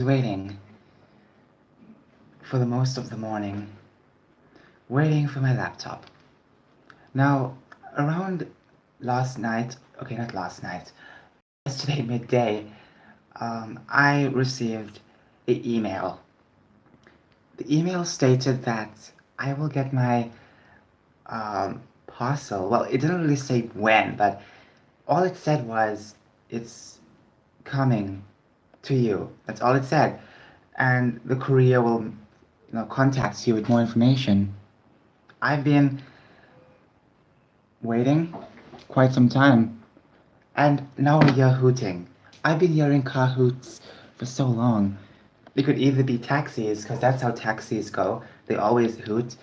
Waiting for the most of the morning, waiting for my laptop. Now, around last night, okay, not last night, yesterday midday, I received an email. The email stated that I will get my parcel. Well, it didn't really say when, but all it said was it's coming to you. That's all it said. And the courier will, contact you with more information. I've been waiting quite some time, and now you're hooting. I've been hearing car hoots for so long. It could either be taxis, because that's how taxis go. They always hoot.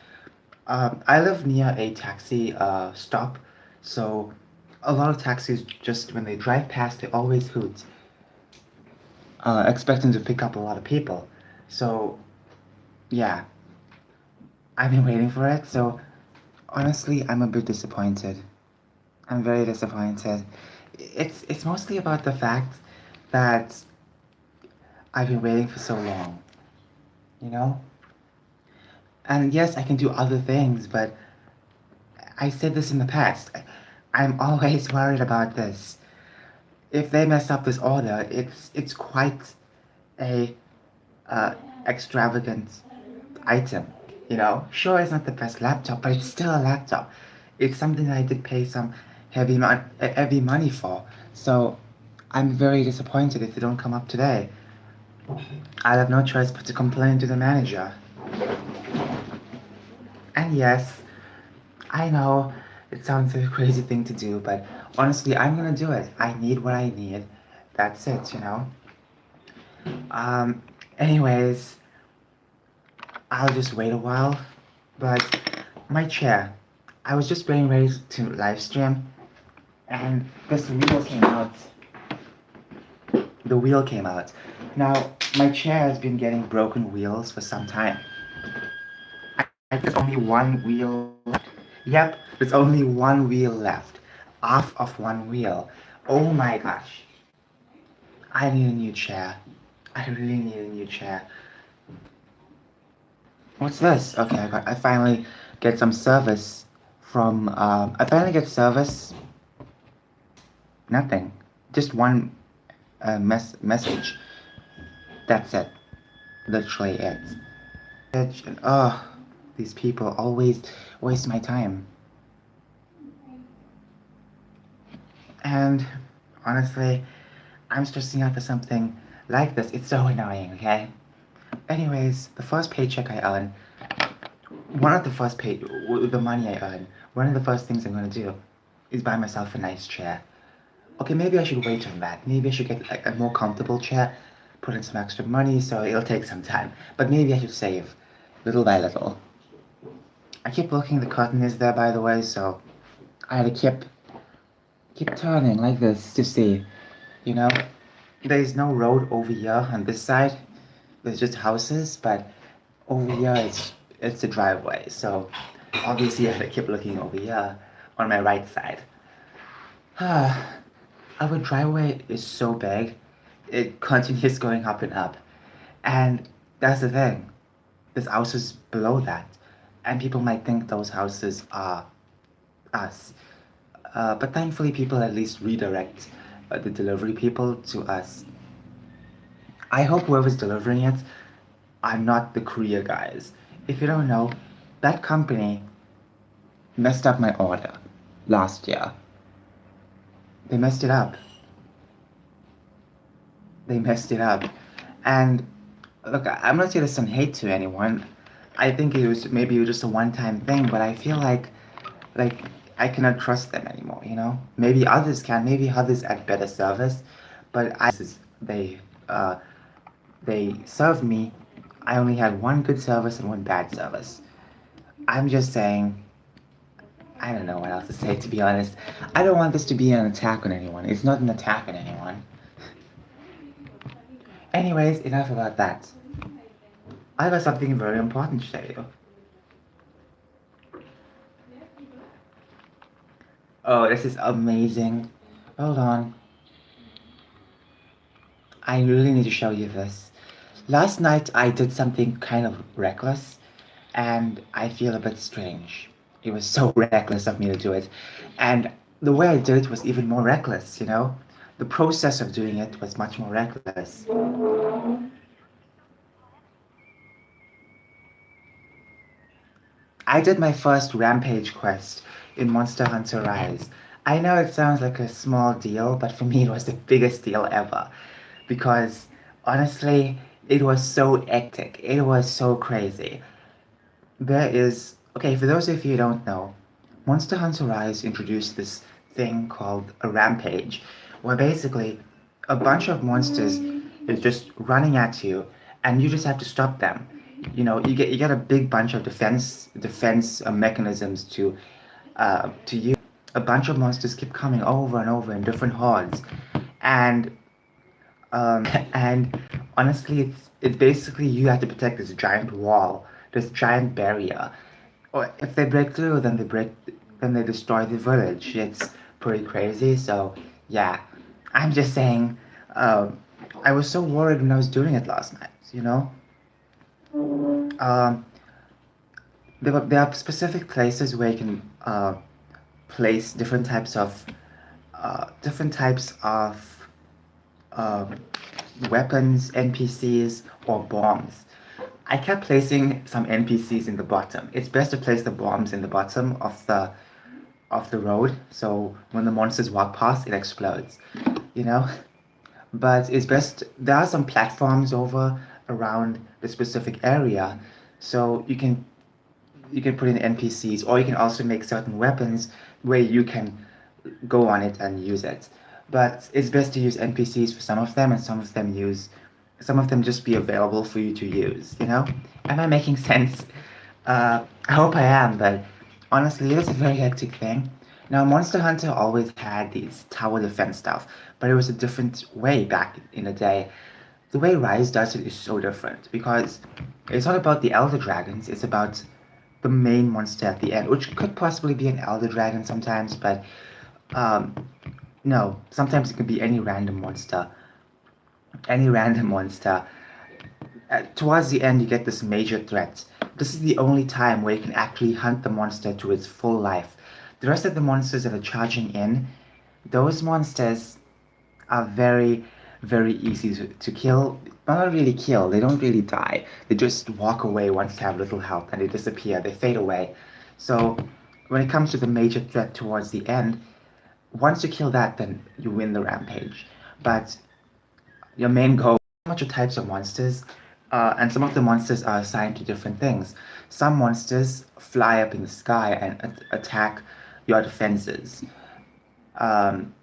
I live near a taxi stop, so a lot of taxis just when they drive past, they always hoot, expecting to pick up a lot of people. So yeah, I've been waiting for it. So honestly, I'm a bit disappointed. I'm very disappointed. It's mostly about the fact that I've been waiting for so long, you know? And yes, I can do other things, but I said this in the past. I'm always worried about this. If they mess up this order, it's quite a uh, extravagant item, you know? Sure, it's not the best laptop, but it's still a laptop. It's something that I did pay some heavy money for. So I'm very disappointed if they don't come up today. I'll have no choice but to complain to the manager. And yes, I know it sounds like a crazy thing to do, but honestly, I'm gonna do it. I need what I need. That's it, you know? Um, anyways, I'll just wait a while. But my chair, I was just getting ready to live stream, and this wheel came out. The wheel came out. Now, my chair has been getting broken wheels for some time. I think there's only one wheel left. Yep, there's only one wheel left. Half of one wheel. Oh my gosh. I need a new chair. I really need a new chair. What's this? Okay, I finally get some service from, I finally get service. Nothing. Just one message. That's it. Literally it. And, oh, these people always waste my time. And honestly, I'm stressing out for something like this. It's so annoying, okay? Anyways, the first paycheck I earn, one of the first pay, with the money I earn, one of the first things I'm gonna do is buy myself a nice chair. Okay, maybe I should wait on that. Maybe I should get like a more comfortable chair, put in some extra money, so it'll take some time. But maybe I should save, little by little. I keep looking, the curtain is there by the way, so I had to keep turning like this to see, you know? There is no road over here on this side. There's just houses, but over here it's the driveway. So obviously I have to keep looking over here on my right side. Our driveway is so big, it continues going up and up. And that's the thing. There's houses below that. And people might think those houses are us. But thankfully people at least redirect the delivery people to us. I hope whoever's delivering it are not the courier guys. If you don't know, that company messed up my order last year. They messed it up. They messed it up. And look, I'm not here to send hate to anyone. I think it was maybe just a one-time thing, but I feel like I cannot trust them anymore, you know? Maybe others can, maybe others add better service, but they uh they served me. I only had one good service and one bad service. I'm just saying, I don't know what else to say, to be honest. I don't want this to be an attack on anyone. It's not an attack on anyone. Anyways, enough about that. I got something very important to tell you. Oh, this is amazing. Hold on. I really need to show you this. Last night I did something kind of reckless, and I feel a bit strange. It was so reckless of me to do it, and the way I did it was even more reckless, you know? The process of doing it was much more reckless. I did my first Rampage quest in Monster Hunter Rise. I know it sounds like a small deal, but for me it was the biggest deal ever. Because honestly, it was so hectic. It was so crazy. There is, okay, for those of you who don't know, Monster Hunter Rise introduced this thing called a rampage, where basically a bunch of monsters is just running at you, and you just have to stop them. You know, you get a big bunch of defense mechanisms to use, but a bunch of monsters keep coming over and over in different hordes, and and honestly, it's basically you have to protect this giant wall, this giant barrier. Or if they break through, then they destroy the village. It's pretty crazy. So yeah, I'm just saying. I was so worried when I was doing it last night. You know, um, there are specific places where you can place different types of um, weapons, NPCs, or bombs. I kept placing some NPCs in the bottom. It's best to place the bombs in the bottom of the road, so when the monsters walk past, it explodes. You know, but it's best. There are some platforms over around the specific area, so you can put in NPCs, or you can also make certain weapons where you can go on it and use it. But it's best to use NPCs for some of them, and some of them just be available for you to use. You know? Am I making sense? I hope I am, but honestly, it is a very hectic thing. Now, Monster Hunter always had these tower defense stuff, but it was a different way back in the day. The way Rise does it is so different because it's not about the Elder Dragons, it's about the main monster at the end, which could possibly be an Elder Dragon sometimes, but um, no, sometimes it could be any random monster. Any random monster. Towards the end, you get this major threat. This is the only time where you can actually hunt the monster to its full life. The rest of the monsters that are charging in, those monsters are very, very easy to kill. Well, not really kill, they don't really die. They just walk away once they have little health and they disappear, they fade away. So, when it comes to the major threat towards the end, once you kill that, then you win the rampage. But your main goal, much of types of monsters, and some of the monsters are assigned to different things. Some monsters fly up in the sky and attack your defenses. Um,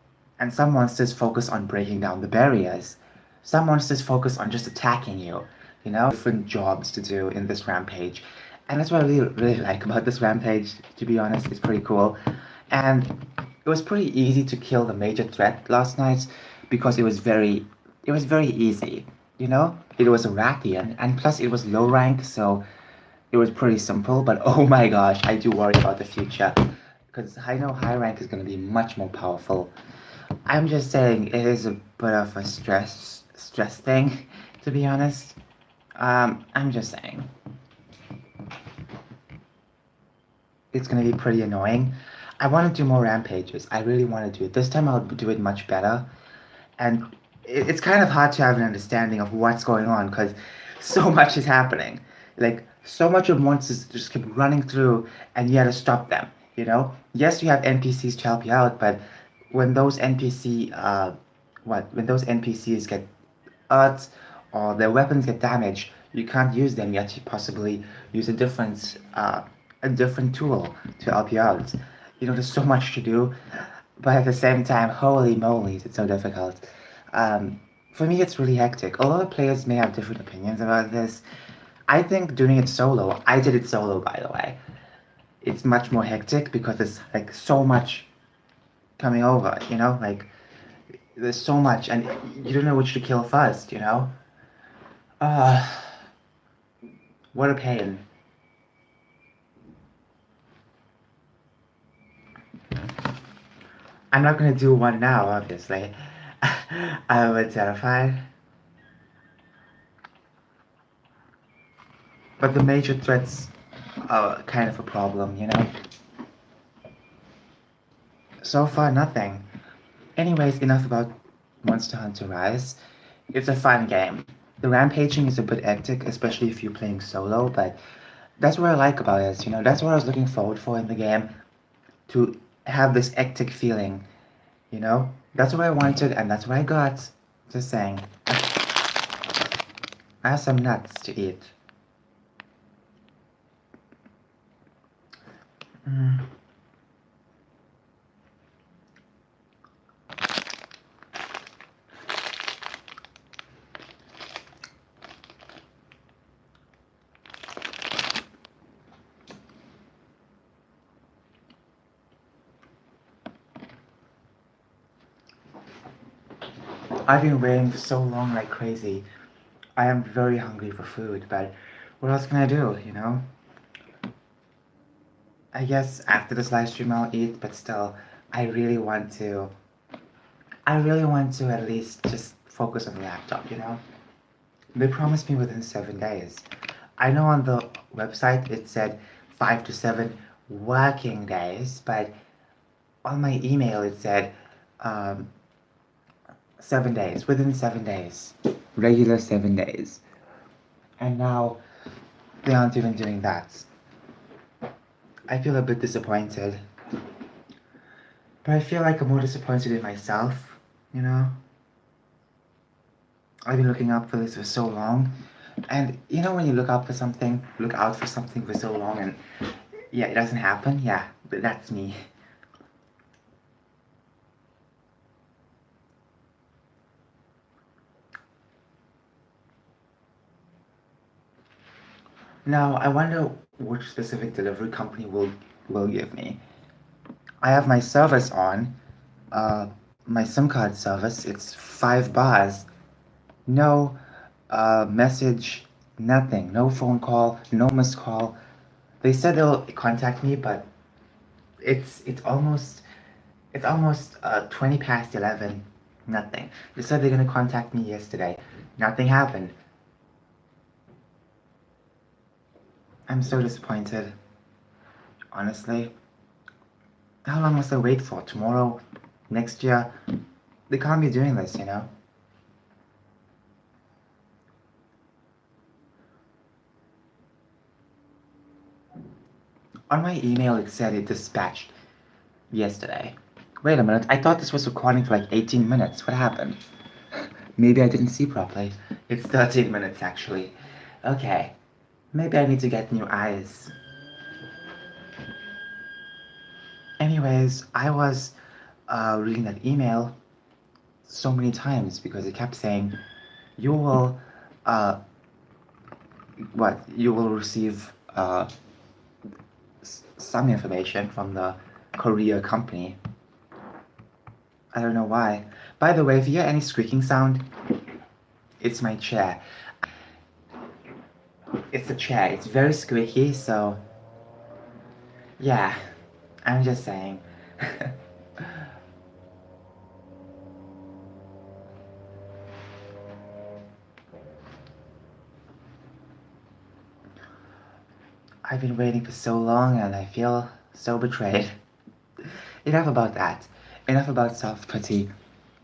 and some monsters focus on breaking down the barriers. Some monsters focus on just attacking you, you know? Different jobs to do in this rampage. And that's what I really, really like about this rampage, to be honest. It's pretty cool. And it was pretty easy to kill the major threat last night because it was very easy, you know? It was a Rathian, and plus it was low rank, so it was pretty simple, but oh my gosh, I do worry about the future. Because I know high rank is going to be much more powerful. I'm just saying it is a bit of a stress thing, to be honest. I'm just saying it's going to be pretty annoying. I want to do more rampages. I really want to do it. This time I'll do it much better. And it's kind of hard to have an understanding of what's going on because so much is happening. Like so much of monsters just keep running through, and you have to stop them. You know, yes, you have NPCs to help you out, but when those when those NPCs get hurt or their weapons get damaged, you can't use them. You have to possibly use a different tool to help you out. You know, there's so much to do, but at the same time, holy moly, it's so difficult. For me, it's really hectic. A lot of players may have different opinions about this. I think doing it solo, I did it solo by the way. It's much more hectic because there's like so much coming over, you know? Like there's so much and you don't know which to kill first, you know? Uh, what a pain. I'm not gonna do one now, obviously. I'm a bit terrified. But the major threats are kind of a problem, you know? So far, nothing. Anyways, enough about Monster Hunter Rise. It's a fun game. The rampaging is a bit hectic, especially if you're playing solo, but that's what I like about it, you know? That's what I was looking forward for in the game, to have this hectic feeling, you know? That's what I wanted, and that's what I got. Just saying. I have some nuts to eat. Mm. I've been waiting for so long like crazy. I am very hungry for food, but what else can I do, you know? I guess after this live stream I'll eat, but still, I really want to. I really want to at least just focus on the laptop, you know? They promised me within 7 days. I know on the website it said 5 to 7 working days, but on my email it said 7 days, within 7 days. Regular 7 days. And now they aren't even doing that. I feel a bit disappointed. But I feel like I'm more disappointed in myself, you know? I've been looking out for this for so long. And you know when you look out for something, look out for something for so long and yeah, it doesn't happen? Yeah, but that's me. Now, I wonder which specific delivery company will give me. I have my service on, uh, my SIM card service. It's 5 bars. No message, nothing. No phone call, no missed call. They said they'll contact me, but it's almost 20 past 11. Nothing. They said they're gonna contact me yesterday. Nothing happened. I'm so disappointed. Honestly. How long must I wait for? Tomorrow? Next year? They can't be doing this, you know? On my email it said it dispatched yesterday. Wait a minute, I thought this was recording for like 18 minutes. What happened? Maybe I didn't see properly. It's 13 minutes actually. Okay. Maybe I need to get new eyes. Anyways, I was reading that email so many times because it kept saying, you will, uh, you will receive some information from the courier company. I don't know why. By the way, if you hear any squeaking sound, it's my chair. It's the chair. It's very squeaky, so yeah, I'm just saying. I've been waiting for so long and I feel so betrayed. Enough about that. Enough about self-pity.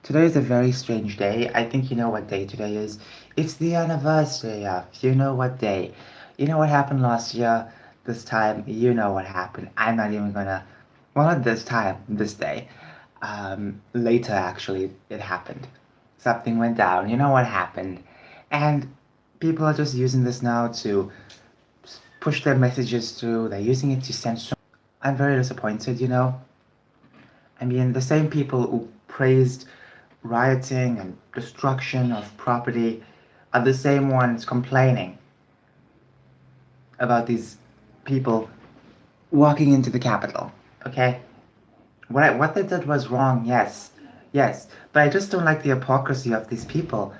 Today is a very strange day. I think you know what day today is. It's the anniversary of you know what day. You know what happened last year? This time, you know what happened. I'm not even gonna. Well, not this time, this day. Later, actually, it happened. Something went down. You know what happened. And people are just using this now to push their messages through. They're using it to censor. I'm very disappointed, you know. I mean, the same people who praised rioting and destruction of property are the same ones complaining about these people walking into the Capitol. Okay? What they did was wrong, yes. Yes. But I just don't like the hypocrisy of these people.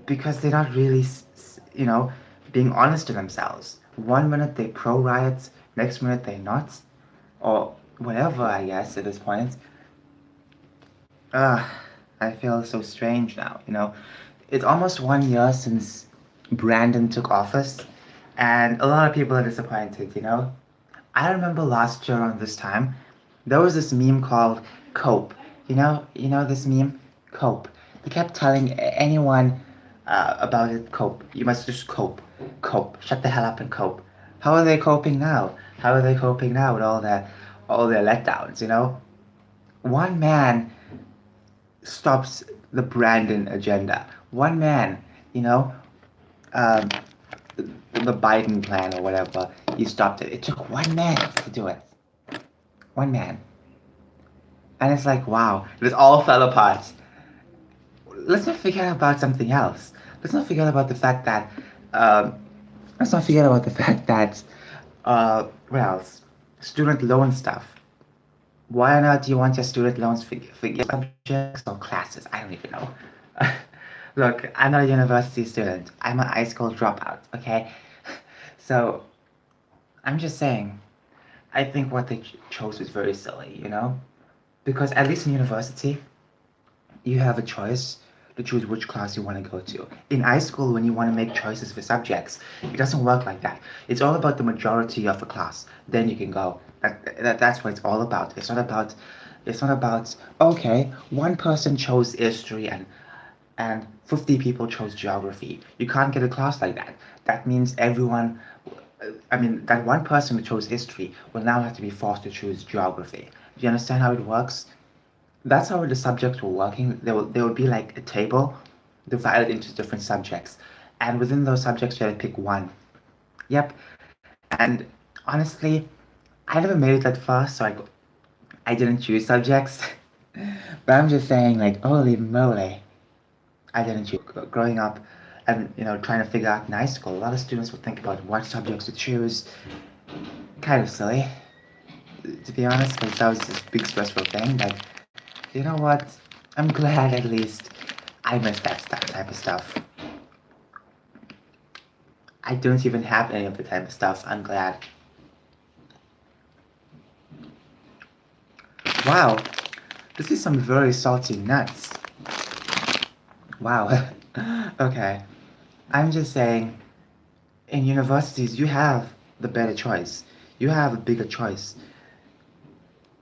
Because they're not really, you know, being honest to themselves. One minute they pro riots, next minute they're not. Or whatever, I guess, at this point. I feel so strange now, you know. It's almost 1 year since Brandon took office, and a lot of people are disappointed. I remember last year on this time, there was this meme called Cope. You know this meme? Cope. They kept telling anyone about it, cope. You must just cope. Cope. Shut the hell up and cope. How are they coping now? How are they coping now with all their letdowns? One man stops the Brandon agenda. One man, you know, um, the Biden plan or whatever, he stopped it. It took one man to do it. One man. And it's like, wow, this all fell apart. Let's not forget about something else. Let's not forget about the fact that, um, let's not forget about the fact that, what else? Student loan stuff. Why not do you want your student loans for subjects or classes? I don't even know. Look, I'm not a university student. I'm an high school dropout, okay? So, I'm just saying, I think what they chose was very silly. Because at least in university, you have a choice to choose which class you want to go to. In high school, when you want to make choices for subjects, it doesn't work like that. It's all about the majority of a class. Then you can go. That's what it's all about. It's not about okay, one person chose history and 50 people chose geography. You can't get a class like that. That means everyone, I mean, that one person who chose history will now have to be forced to choose geography. Do you understand how it works? That's how the subjects were working. There would be like a table divided into different subjects, and within those subjects you had to pick one. Yep. And honestly, I never made it that far, so I didn't choose subjects. But I'm just saying, like, holy moly, I didn't choose. Growing up and trying to figure out in high school, a lot of students would think about what subjects to choose. Kind of silly, to be honest, because that was this big stressful thing. But you know what? I'm glad at least I missed that type of stuff. I don't even have any of the type of stuff. I'm glad. Wow, this is some very salty nuts. Wow. Okay. I'm just saying, in universities, you have the better choice. You have a bigger choice.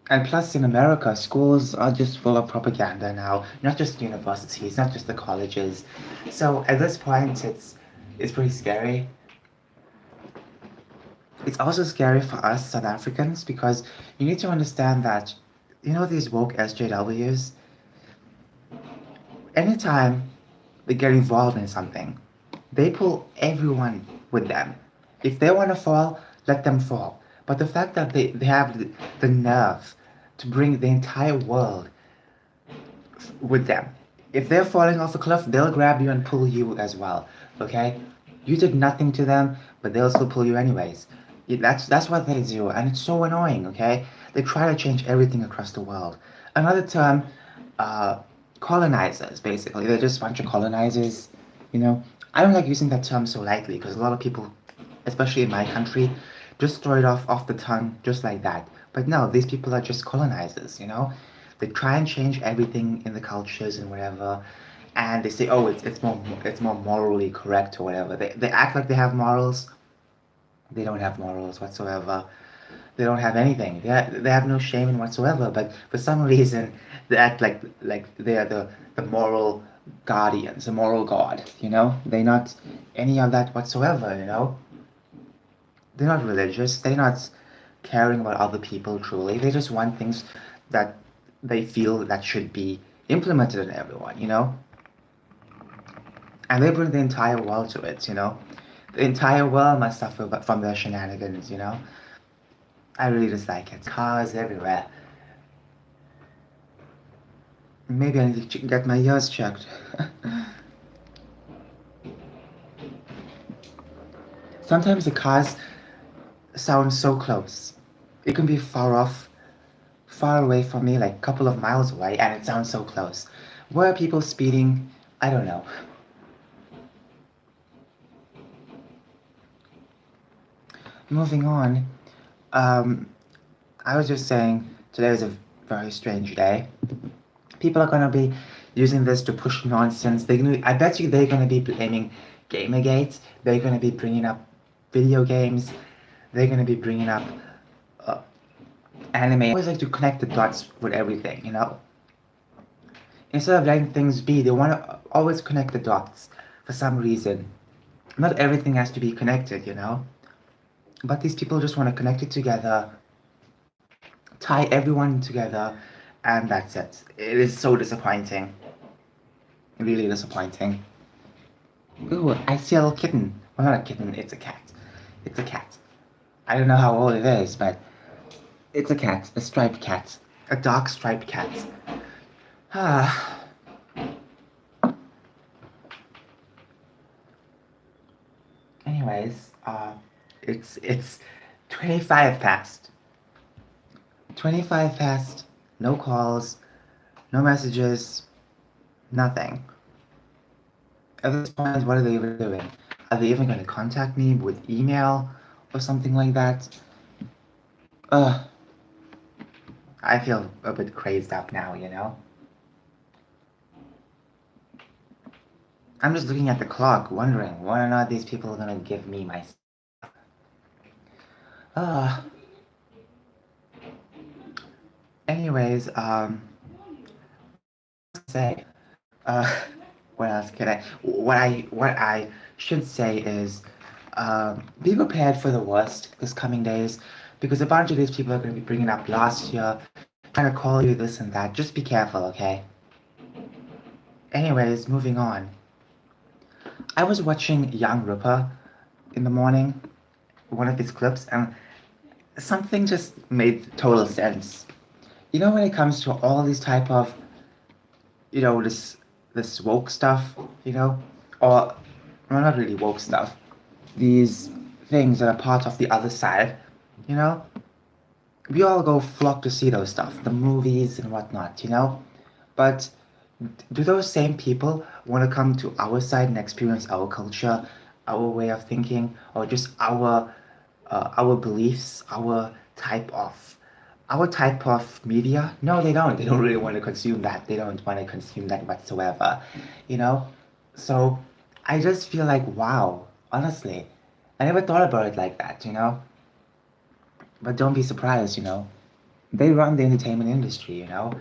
And plus, in America, schools are just full of propaganda now. Not just universities, not just the colleges. So at this point, it's pretty scary. It's also scary for us South Africans because you need to understand that these woke SJWs. Anytime they get involved in something, they pull everyone with them. If they want to fall, let them fall. But the fact that they have the nerve to bring the entire world with them. If they're falling off a cliff, they'll grab you and pull you as well. Okay? You did nothing to them, but they'll still pull you anyways. That's what they do, and it's so annoying. Okay? They try to change everything across the world. Another term, uh, colonizers. Basically, they're just a bunch of colonizers. You know, I don't like using that term so lightly because a lot of people, especially in my country, just throw it off the tongue just like that. But no, these people are just colonizers. They try and change everything in the cultures and whatever, and they say, oh, it's more morally correct or whatever. They act like they have morals. They don't have morals whatsoever. They don't have anything. They have no shame in whatsoever. But for some reason, they act like they are the moral guardians, the moral god. They're not any of that whatsoever. They're not religious. They're not caring about other people truly. They just want things that they feel that should be implemented in everyone. And they bring the entire world to it. The entire world must suffer from their shenanigans. I really dislike it. Cars everywhere. Maybe I need to get my ears checked. Sometimes the cars sound so close. It can be far away from me, like a couple of miles away, and it sounds so close. Where are people speeding? I don't know. Moving on, um, I was just saying today was a very strange day. People are gonna be using this to push nonsense. I bet you they're gonna be blaming Gamergate. They're gonna be bringing up video games. They're gonna be bringing up uh, anime. I always like to connect the dots with everything, you know. Instead of letting things be, they want to always connect the dots for some reason. Not everything has to be connected, you know. But these people just want to connect it together, tie everyone together, and that's it. It is so disappointing. Really disappointing. Ooh, I see a little kitten. Well, not a kitten, it's a cat. It's a cat. I don't know how old it is, but it's a cat. A striped cat. A dark striped cat. Ah. Anyways, it's 25 past. 25 past. No calls. No messages. Nothing. At this point, what are they even doing? Are they even going to contact me with email or something like that? Ugh. I feel a bit crazed up now, you know? I'm just looking at the clock, wondering whether or not these people are gonna give me my. Uh. Anyways, say, uh, what else can I? What I should say is, be prepared for the worst this coming days, because a bunch of these people are gonna be bringing up last year, trying to call you this and that. Just be careful, okay? Anyways, moving on. I was watching Young Ripper in the morning, one of his clips, and something just made total sense. You know, when it comes to all these type of, you know, this woke stuff, you know, or well, not really woke stuff, these things that are part of the other side, you know, we all go flock to see those stuff, the movies and whatnot, you know, but do those same people want to come to our side and experience our culture, our way of thinking, or just our beliefs, our type of media? No, they don't. They don't really want to consume that. They don't want to consume that whatsoever, you know. So I just feel like wow, honestly, I never thought about it like that, you know. But don't be surprised, you know. They run the entertainment industry, you know.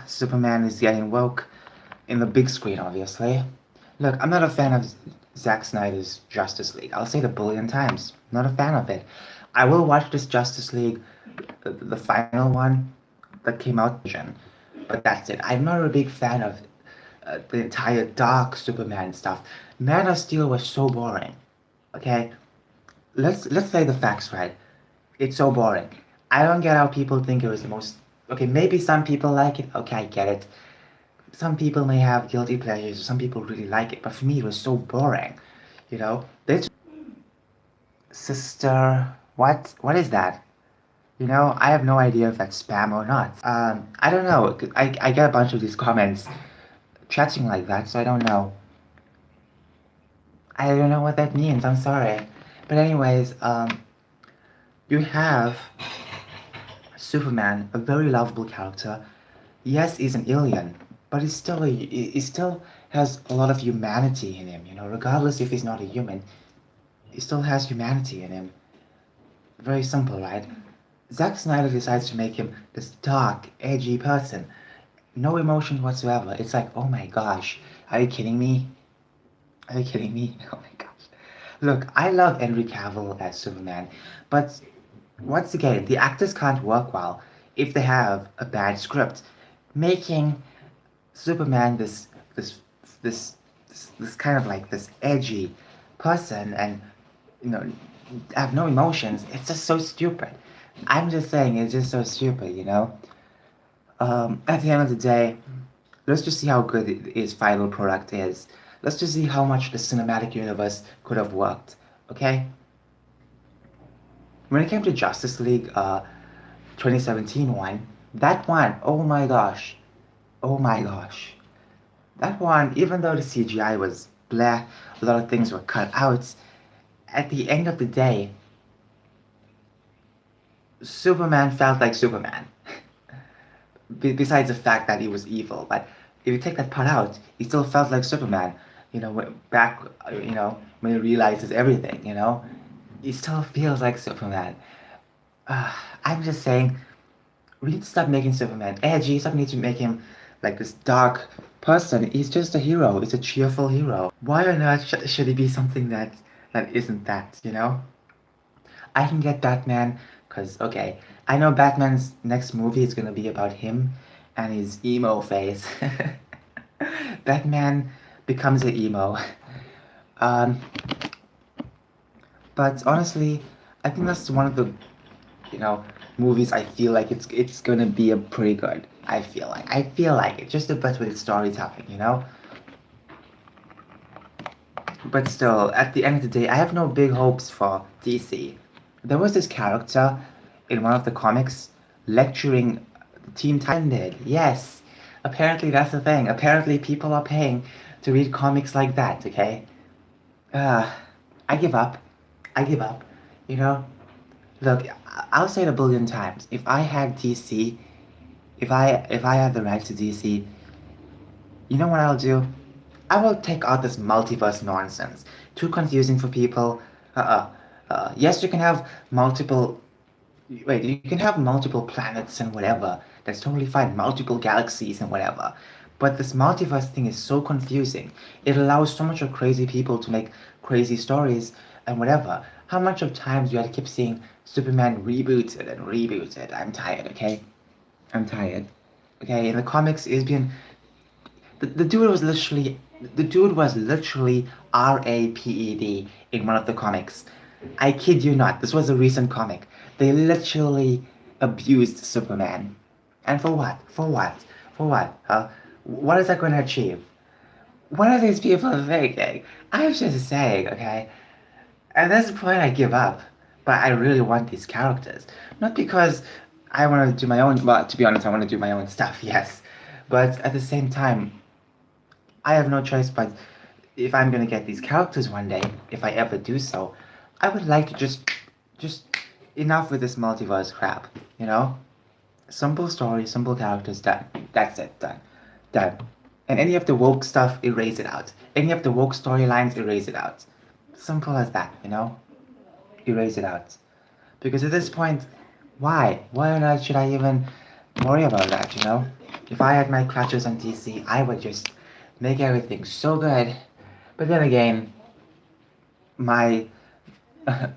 Superman is getting woke in the big screen, obviously. Look, I'm not a fan of Zack Snyder's Justice League. I'll say it a billion times. Not a fan of it. I will watch this Justice League, the final one that came out, but that's it. I'm not a big fan of the entire Dark Superman stuff. Man of Steel was so boring. Okay, let's say the facts right. It's so boring. I don't get how people think it was the most. Okay, maybe some people like it. Okay, I get it. Some people may have guilty pleasures. Some people really like it, but for me, it was so boring. You know, this sister. What is that? You know, I have no idea if that's spam or not. I don't know. I get a bunch of these comments chatting like that, so I don't know. I don't know what that means. I'm sorry. But anyways, you have Superman, a very lovable character. Yes, he's an alien, but he still has a lot of humanity in him. You know, regardless if he's not a human, he still has humanity in him. Very simple, right? Zack Snyder decides to make him this dark, edgy person. No emotion whatsoever. It's like, oh my gosh, are you kidding me? Are you kidding me? Oh my gosh. Look, I love Henry Cavill as Superman, but once again, the actors can't work well if they have a bad script. Making Superman this this this kind of like this edgy person and you know have no emotions. It's just so stupid. I'm just saying it's just so stupid, you know. At the end of the day, let's just see how good his final product is. Let's just see how much the cinematic universe could have worked. Okay. When it came to Justice League, 2017 one, that one, oh my gosh, that one, even though the CGI was blah, a lot of things were cut out, at the end of the day, Superman felt like Superman. Besides the fact that he was evil, but if you take that part out, he still felt like Superman. back, when he realizes everything, he still feels like Superman. Uh, I'm just saying, we need to stop making Superman edgy. Stop need to make him like this dark person. He's just a hero. He's a cheerful hero. Why on earth should he be something that isn't that? I can get Batman because okay, I know Batman's next movie is gonna be about him and his emo phase. Batman becomes an emo. Um, but honestly, I think that's one of the you know movies I feel like it's gonna be a pretty good. I feel like it just a bit with its storytelling. But still, at the end of the day, I have no big hopes for DC. There was this character in one of the comics lecturing Teen Titans. Yes, apparently that's the thing. Apparently people are paying to read comics like that. Okay, uh, I give up. I give up. You know, look, I'll say it a billion times. If I had DC, if I had the rights to DC, you know what I'll do? I will take out this multiverse nonsense. Too confusing for people. Uh-uh. Yes, you can have multiple. Wait, you can have multiple planets and whatever. That's totally fine. Multiple galaxies and whatever. But this multiverse thing is so confusing. It allows so much of crazy people to make crazy stories and whatever. How much of times do you have to keep seeing Superman rebooted and rebooted? I'm tired, okay? I'm tired. Okay, in the comics, it's been the dude was literally raped in one of the comics. I kid you not. This was a recent comic. They literally abused Superman. And for what? For what? For what? What is that going to achieve? What are these people thinking? I'm just saying, okay? At this point, I give up. But I really want these characters. Not because I want to do my own, well, to be honest, I want to do my own stuff, yes. But at the same time, I have no choice but if I'm gonna get these characters one day, if I ever do so, I would like to just enough with this multiverse crap, you know? Simple story, simple characters, done. That's it, done. Done. And any of the woke stuff, erase it out. Any of the woke storylines, erase it out. Simple as that. Erase it out. Because at this point, why? Why on earth should I even worry about that? If I had my clutches on DC, I would just make everything so good. But then again, my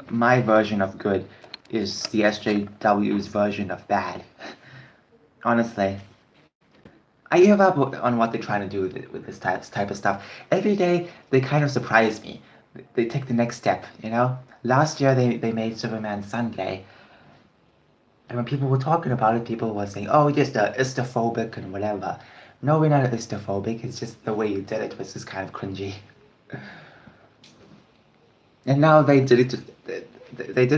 my version of good is the SJW's version of bad. Honestly, I give up on what they're trying to do with this type of stuff. Every day they kind of surprise me. They take the next step. Last year they made Superman Sunday, and when people were talking about it, people were saying, "Oh, just istophobic and whatever." No, we're not istophobic. It's just the way you did it was just kind of cringy. And now they did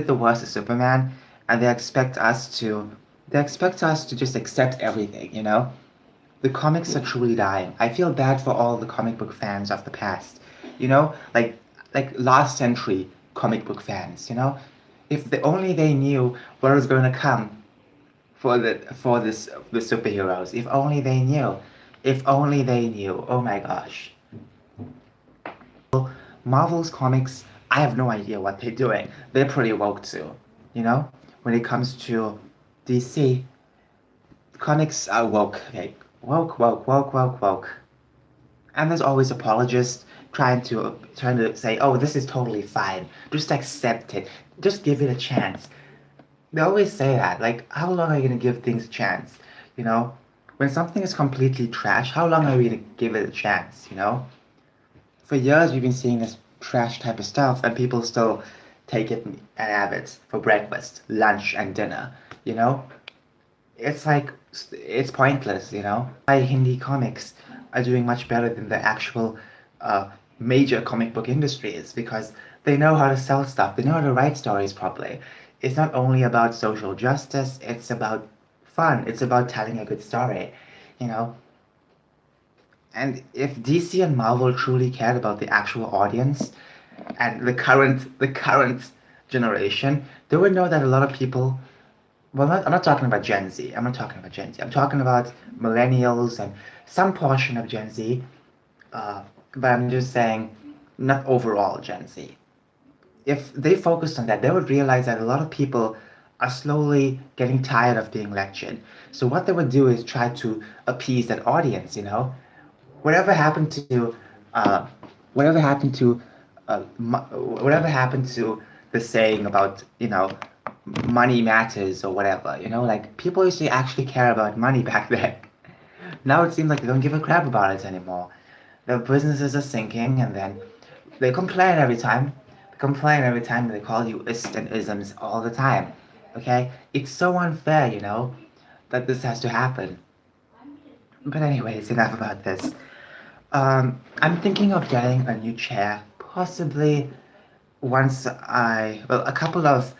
the worst of Superman, and they expect us to just accept everything. The comics are truly dying. I feel bad for all the comic book fans of the past. Like last century comic book fans. If they knew what was going to come for the superheroes. If only they knew. If only they knew. Oh my gosh. Marvel's comics, I have no idea what they're doing. They're pretty woke too. You know? When it comes to DC, comics are woke. Okay. Woke, woke, woke, woke, woke. And there's always apologists trying to say, oh, this is totally fine. Just accept it. Just give it a chance. They always say that. Like, how long are you gonna give things a chance? You know? When something is completely trash, how long are we gonna give it a chance? For years we've been seeing this trash type of stuff and people still take it and have it for breakfast, lunch and dinner, you know? It's like it's pointless. Why Hindi comics are doing much better than the actual major comic book industries because they know how to sell stuff, they know how to write stories properly. It's not only about social justice, it's about fun, it's about telling a good story, you know? And if DC and Marvel truly cared about the actual audience and the current generation, they would know that a lot of people. Well, I'm not talking about Gen Z. I'm not talking about Gen Z. I'm talking about millennials and some portion of Gen Z. but I'm just saying, not overall Gen Z. If they focused on that, they would realize that a lot of people are slowly getting tired of being lectured. So what they would do is try to appease that audience, you know? Whatever happened to, uh, whatever happened to, whatever happened to the saying about, money matters or whatever, like people used to actually care about money back then. Now it seems like they don't give a crap about it anymore. Their businesses are sinking, and then they complain every time. They complain every time, and they call you ist and isms all the time. Okay? It's so unfair, that this has to happen. But anyways, enough about this. I'm thinking of getting a new chair, possibly once well, a couple of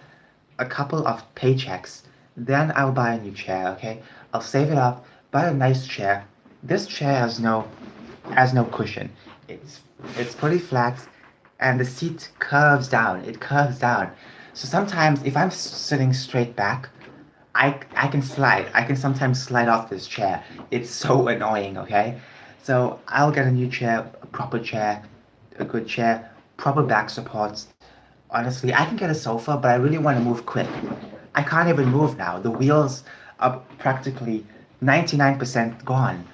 paychecks. Then I'll buy a new chair, okay? I'll save it up, buy a nice chair. This chair has no cushion. It's it's pretty flat, and the seat curves down. It curves down. So sometimes if I'm sitting straight back, I can slide. I can sometimes slide off this chair. It's so annoying, okay? So I'll get a new chair, a proper chair, a good chair, proper back supports. Honestly, I can get a sofa, but I really want to move quick. I can't even move now. The wheels are practically 99% gone.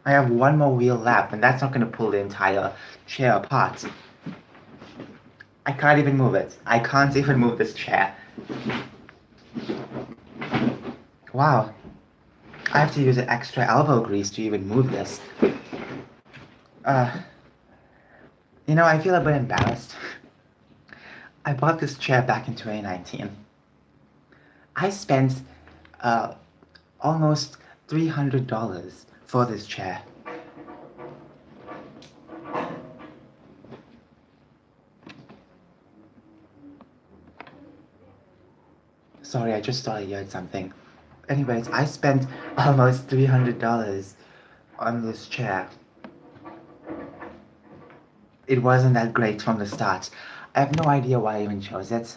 I have one more wheel left, and that's not going to pull the entire chair apart. I can't even move it. I can't even move this chair. Wow, I have to use an extra elbow grease to even move this. Uh, I feel a bit embarrassed. I bought this chair back in 2019. I spent uh, almost $300 for this chair. Sorry, I just thought I heard something. Anyways, I spent almost $300 on this chair. It wasn't that great from the start. I have no idea why I even chose it.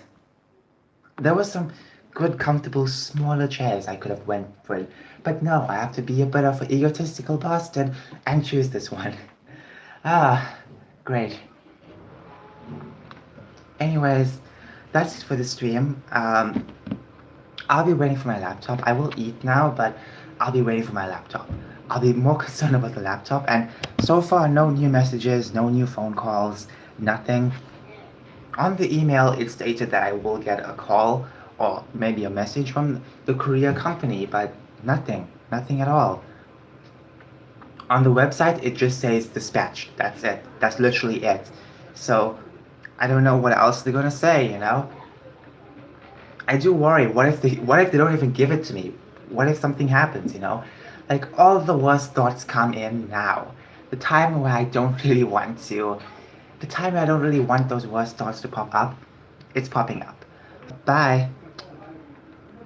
There were some good, comfortable, smaller chairs I could have went for, but no, I have to be a bit of an egotistical bastard and choose this one. Ah, great. Anyways, that's it for the stream. I'll be waiting for my laptop. I will eat now, but I'll be waiting for my laptop. I'll be more concerned about the laptop, and so far, no new messages, no new phone calls, nothing. On the email, it stated that I will get a call or maybe a message from the courier company, but nothing, nothing at all. On the website, it just says dispatched. That's it. That's literally it. So I don't know what else they're gonna say. I do worry. What if they don't even give it to me? What if something happens? Like all the worst thoughts come in now. The time where I don't really want to. The time where I don't really want those worst thoughts to pop up, it's popping up. Bye.